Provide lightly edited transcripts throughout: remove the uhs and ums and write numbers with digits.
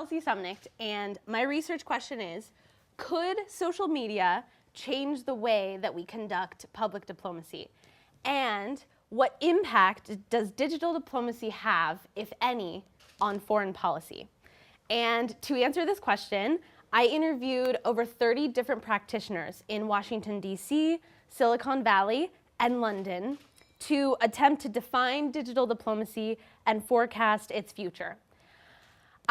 Kelsey Suemnicht, and my research question is, could social media change the way that we conduct public diplomacy? And what impact does digital diplomacy have, if any, on foreign policy? And to answer this question, I interviewed over 30 different practitioners in Washington, D.C., Silicon Valley, and London to attempt to define digital diplomacy and forecast its future.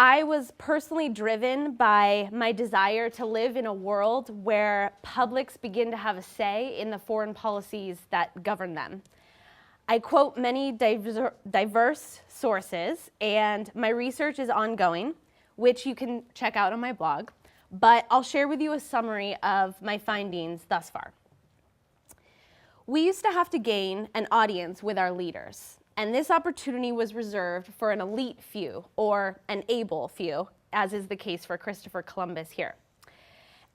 I was personally driven by my desire to live in a world where publics begin to have a say in the foreign policies that govern them. I quote many diverse sources, and my research is ongoing, which you can check out on my blog, but I'll share with you a summary of my findings thus far. We used to have to gain an audience with our leaders, and this opportunity was reserved for an elite few, or an able few, as is the case for Christopher Columbus here.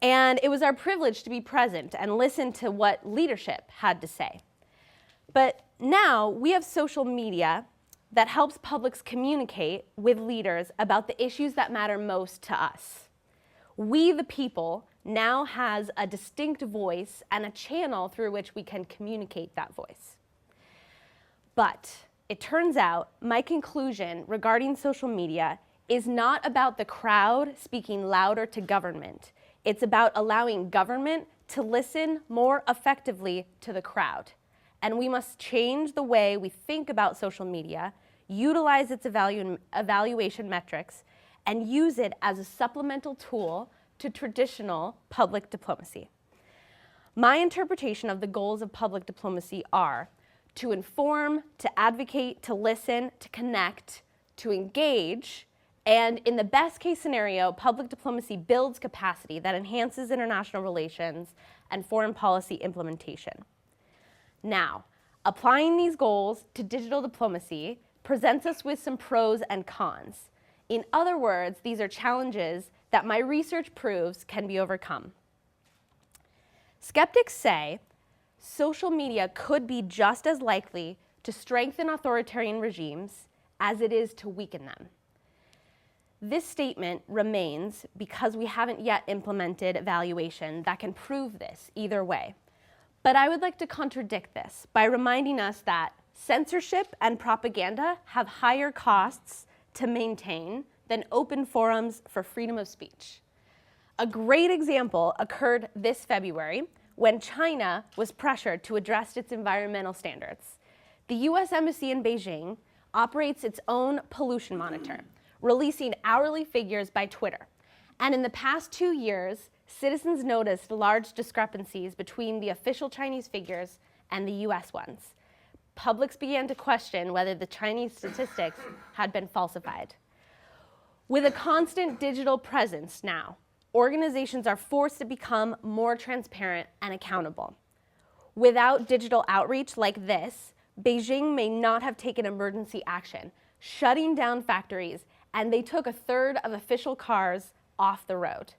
And it was our privilege to be present and listen to what leadership had to say. But now we have social media that helps publics communicate with leaders about the issues that matter most to us. We, the people, now has a distinct voice and a channel through which we can communicate that voice. But it turns out my conclusion regarding social media is not about the crowd speaking louder to government. It's about allowing government to listen more effectively to the crowd. And we must change the way we think about social media, utilize its evaluation metrics, and use it as a supplemental tool to traditional public diplomacy. My interpretation of the goals of public diplomacy are to inform, to advocate, to listen, to connect, to engage, and in the best case scenario, public diplomacy builds capacity that enhances international relations and foreign policy implementation. Now, applying these goals to digital diplomacy presents us with some pros and cons. In other words, these are challenges that my research proves can be overcome. Skeptics say social media could be just as likely to strengthen authoritarian regimes as it is to weaken them. This statement remains because we haven't yet implemented evaluation that can prove this either way. But I would like to contradict this by reminding us that censorship and propaganda have higher costs to maintain than open forums for freedom of speech. A great example occurred this February when China was pressured to address its environmental standards. The U.S. Embassy in Beijing operates its own pollution monitor, releasing hourly figures by Twitter. And in the past 2 years, citizens noticed large discrepancies between the official Chinese figures and the U.S. ones. Publics began to question whether the Chinese statistics had been falsified. With a constant digital presence now, organizations are forced to become more transparent and accountable. Without digital outreach like this, Beijing may not have taken emergency action, shutting down factories, and they took 1/3 of official cars off the road.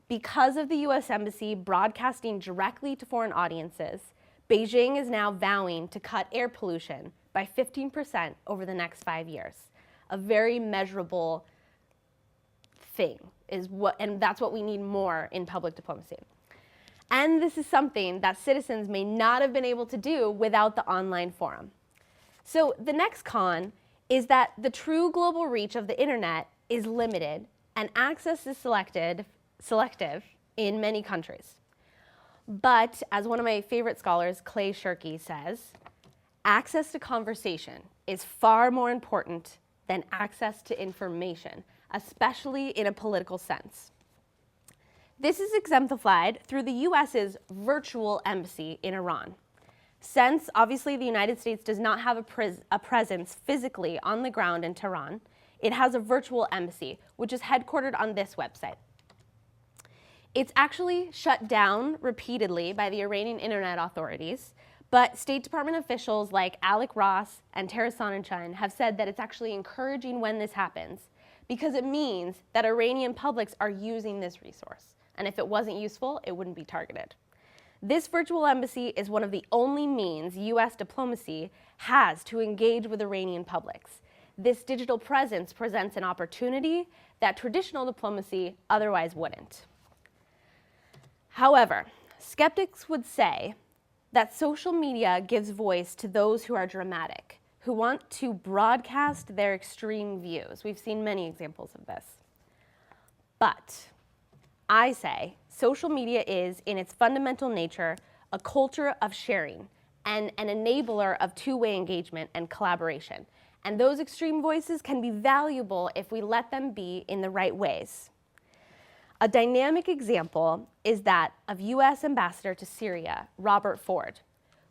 Because of the U.S. Embassy broadcasting directly to foreign audiences, Beijing is now vowing to cut air pollution by 15% over the next 5 years. A very measurable thing, and that's what we need more in public diplomacy. And this is something that citizens may not have been able to do without the online forum. So the next con is that the true global reach of the internet is limited and access is selective in many countries. But as one of my favorite scholars, Clay Shirky, says, access to conversation is far more important than access to information, especially in a political sense. This is exemplified through the US's virtual embassy in Iran. Since, obviously, the United States does not have a presence physically on the ground in Tehran, it has a virtual embassy, which is headquartered on this website. It's actually shut down repeatedly by the Iranian internet authorities, but State Department officials like Alec Ross and Tara Sonnenschein have said that it's actually encouraging when this happens, because it means that Iranian publics are using this resource. And if it wasn't useful, it wouldn't be targeted. This virtual embassy is one of the only means U.S. diplomacy has to engage with Iranian publics. this digital presence presents an opportunity that traditional diplomacy otherwise wouldn't. However, skeptics would say that social media gives voice to those who are dramatic, who want to broadcast their extreme views. We've seen many examples of this. But I say social media is, in its fundamental nature, a culture of sharing and an enabler of two-way engagement and collaboration. And those extreme voices can be valuable if we let them be in the right ways. A dynamic example is that of U.S. Ambassador to Syria, Robert Ford,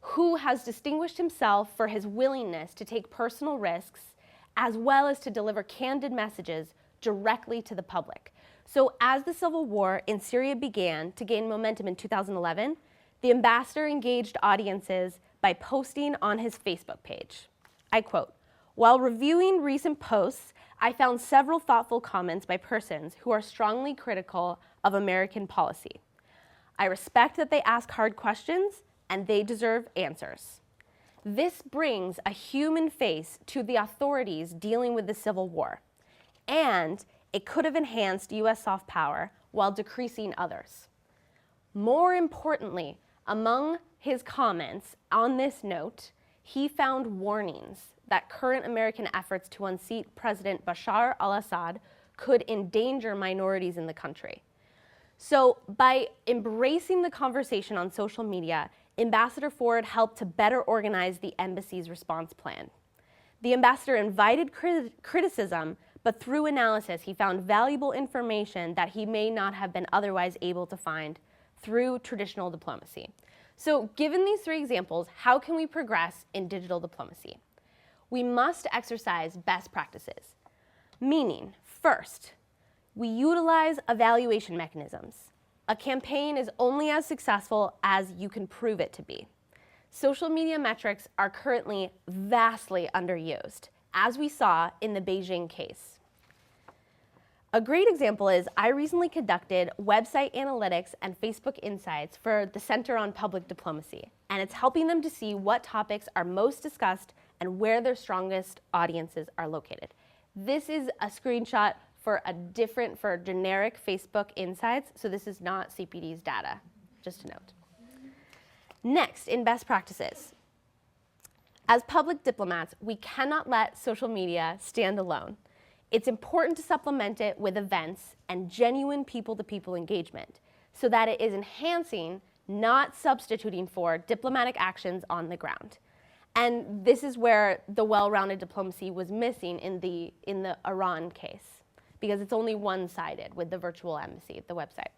who has distinguished himself for his willingness to take personal risks as well as to deliver candid messages directly to the public. So as the civil war in Syria began to gain momentum in 2011, the ambassador engaged audiences by posting on his Facebook page. I quote, "While reviewing recent posts, I found several thoughtful comments by persons who are strongly critical of American policy. I respect that they ask hard questions and they deserve answers. This brings a human face to the authorities dealing with the civil war, and it could have enhanced U.S. soft power while decreasing others." More importantly, among his comments on this note, he found warnings that current American efforts to unseat President Bashar al-Assad could endanger minorities in the country. So by embracing the conversation on social media, Ambassador Ford helped to better organize the embassy's response plan. The ambassador invited criticism, but through analysis, he found valuable information that he may not have been otherwise able to find through traditional diplomacy. So given these three examples, how can we progress in digital diplomacy? We must exercise best practices, meaning, first, we utilize evaluation mechanisms. A campaign is only as successful as you can prove it to be. Social media metrics are currently vastly underused, as we saw in the Beijing case. A great example is I recently conducted website analytics and Facebook insights for the Center on Public Diplomacy, and it's helping them to see what topics are most discussed and where their strongest audiences are located. This is a screenshot for generic Facebook insights, so this is not CPD's data, just to note. Next, in best practices. As public diplomats, we cannot let social media stand alone. It's important to supplement it with events and genuine people-to-people engagement so that it is enhancing, not substituting for, diplomatic actions on the ground. And this is where the well-rounded diplomacy was missing in the Iran case, because it's only one-sided with the virtual embassy, the website.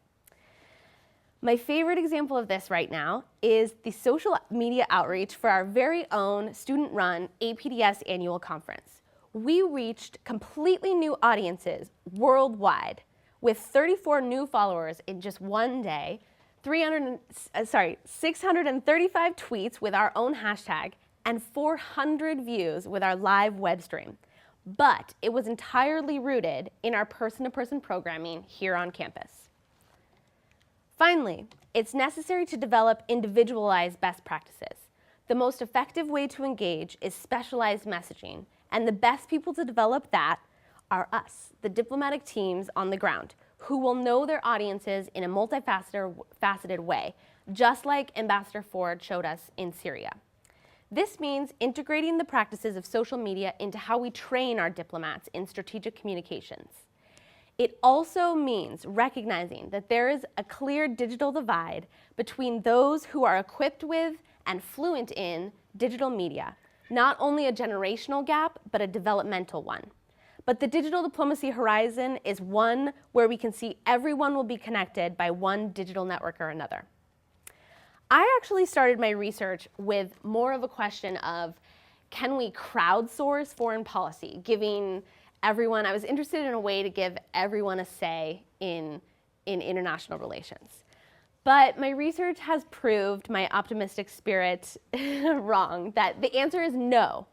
My favorite example of this right now is the social media outreach for our very own student-run APDS annual conference. We reached completely new audiences worldwide with 34 new followers in just one day, 635 tweets with our own hashtag, and 400 views with our live web stream. But it was entirely rooted in our person-to-person programming here on campus. Finally, it's necessary to develop individualized best practices. The most effective way to engage is specialized messaging, and the best people to develop that are us, the diplomatic teams on the ground, who will know their audiences in a multifaceted way, just like Ambassador Ford showed us in Syria. This means integrating the practices of social media into how we train our diplomats in strategic communications. It also means recognizing that there is a clear digital divide between those who are equipped with and fluent in digital media, not only a generational gap, but a developmental one. But the digital diplomacy horizon is one where we can see everyone will be connected by one digital network or another. I actually started my research with more of a question of, can we crowdsource foreign policy, giving everyone, I was interested in a way to give everyone a say in international relations. But my research has proved my optimistic spirit wrong, that the answer is no.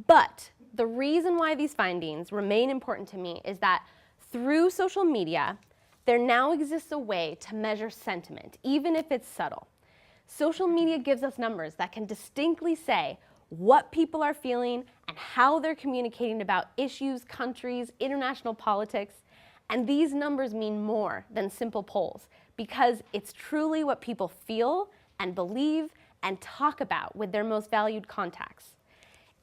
But the reason why these findings remain important to me is that through social media, there now exists a way to measure sentiment, even if it's subtle. Social media gives us numbers that can distinctly say what people are feeling and how they're communicating about issues, countries, international politics. And these numbers mean more than simple polls because it's truly what people feel and believe and talk about with their most valued contacts.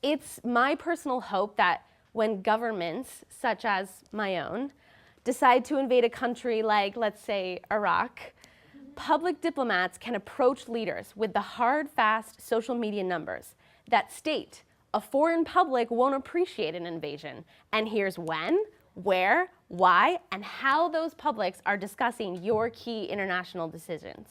It's my personal hope that when governments, such as my own, decide to invade a country like, let's say, Iraq, public diplomats can approach leaders with the hard, fast social media numbers that state a foreign public won't appreciate an invasion, and here's when, where, why, and how those publics are discussing your key international decisions.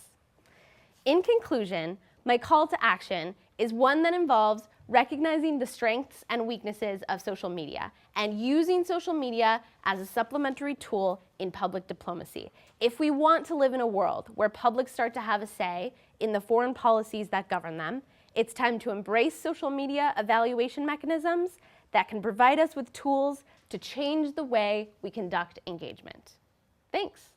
In conclusion, my call to action is one that involves recognizing the strengths and weaknesses of social media and using social media as a supplementary tool in public diplomacy. If we want to live in a world where publics start to have a say in the foreign policies that govern them, it's time to embrace social media evaluation mechanisms that can provide us with tools to change the way we conduct engagement. Thanks.